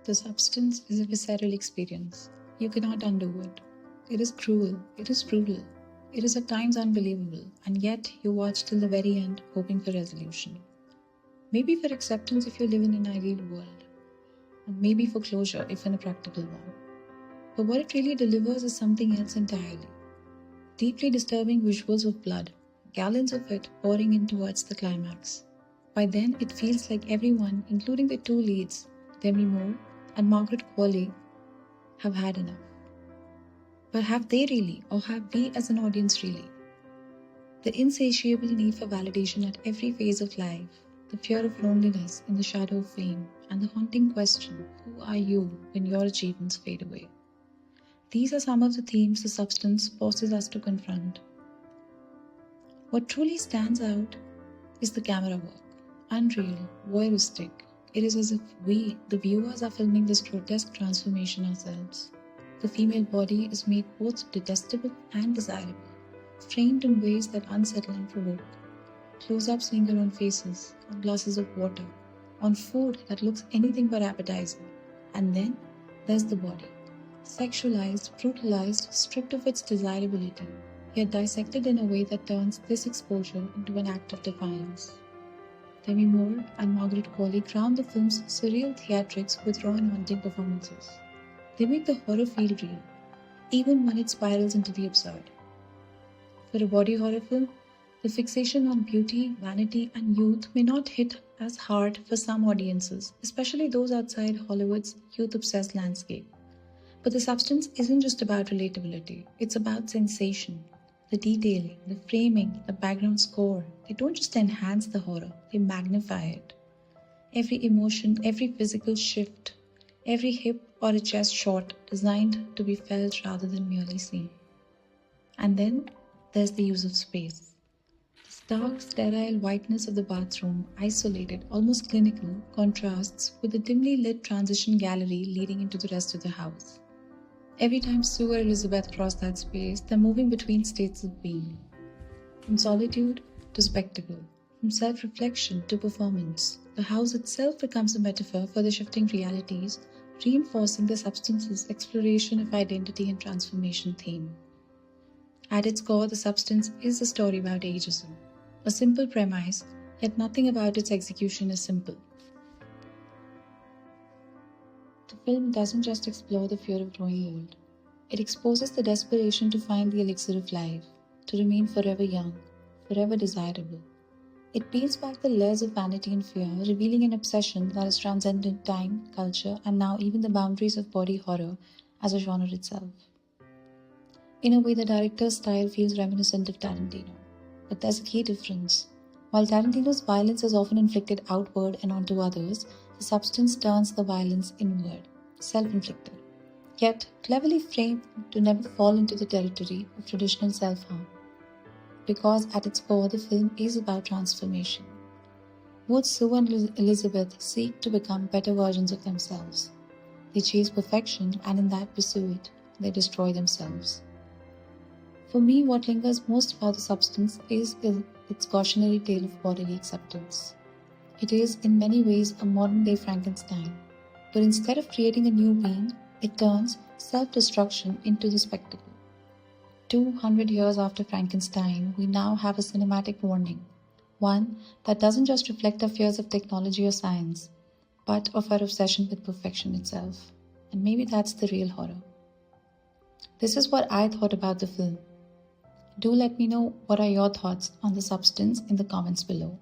The substance is a visceral experience. You cannot undo it. It is cruel. It is brutal. It is at times unbelievable, and yet you watch till the very end, hoping for resolution. Maybe for acceptance if you live in an ideal world, and maybe for closure if in a practical one. But what it really delivers is something else entirely. Deeply disturbing visuals of blood, gallons of it pouring in towards the climax. By then, it feels like everyone, including the two leads, Demi and Margaret Qualley, have had enough. But have they really, or have we as an audience really? The insatiable need for validation at every phase of life, the fear of loneliness in the shadow of fame, and the haunting question, who are you when your achievements fade away? These are some of the themes the substance forces us to confront. What truly stands out is the camera work. Unreal, voyeuristic. It is as if we, the viewers, are filming this grotesque transformation ourselves. The female body is made both detestable and desirable, framed in ways that unsettle and provoke. Close-ups linger on faces, on glasses of water, on food that looks anything but appetizing. And then there's the body. Sexualized, brutalized, stripped of its desirability, yet dissected in a way that turns this exposure into an act of defiance. Demi and Margaret Qualley crown the film's surreal theatrics with raw and haunting performances. They make the horror feel real, even when it spirals into the absurd. For a body horror film, the fixation on beauty, vanity, and youth may not hit as hard for some audiences, especially those outside Hollywood's youth-obsessed landscape. But the substance isn't just about relatability, it's about sensation. The detailing, the framing, the background score, they don't just enhance the horror, they magnify it. Every emotion, every physical shift, every hip or a chest shot designed to be felt rather than merely seen. And then there's the use of space. The stark, sterile whiteness of the bathroom, isolated, almost clinical, contrasts with the dimly lit transition gallery leading into the rest of the house. Every time Sue or Elizabeth cross that space, they're moving between states of being. From solitude to spectacle, from self-reflection to performance, the house itself becomes a metaphor for the shifting realities, reinforcing the substance's exploration of identity and transformation theme. At its core, the substance is a story about ageism. A simple premise, yet nothing about its execution is simple. The film doesn't just explore the fear of growing old. It exposes the desperation to find the elixir of life, to remain forever young, forever desirable. It peels back the layers of vanity and fear, revealing an obsession that has transcended time, culture, and now even the boundaries of body horror as a genre itself. In a way, the director's style feels reminiscent of Tarantino. But there's a key difference. While Tarantino's violence is often inflicted outward and onto others, the substance turns the violence inward, self-inflicted, yet cleverly framed to never fall into the territory of traditional self-harm. Because at its core, the film is about transformation. Both Sue and Elizabeth seek to become better versions of themselves. They chase perfection, and in that pursuit, they destroy themselves. For me, what lingers most about the substance is its cautionary tale of bodily acceptance. It is, in many ways, a modern-day Frankenstein, but instead of creating a new being, it turns self-destruction into the spectacle. 200 years after Frankenstein, we now have a cinematic warning, one that doesn't just reflect our fears of technology or science, but of our obsession with perfection itself. And maybe that's the real horror. This is what I thought about the film. Do let me know what are your thoughts on the substance in the comments below.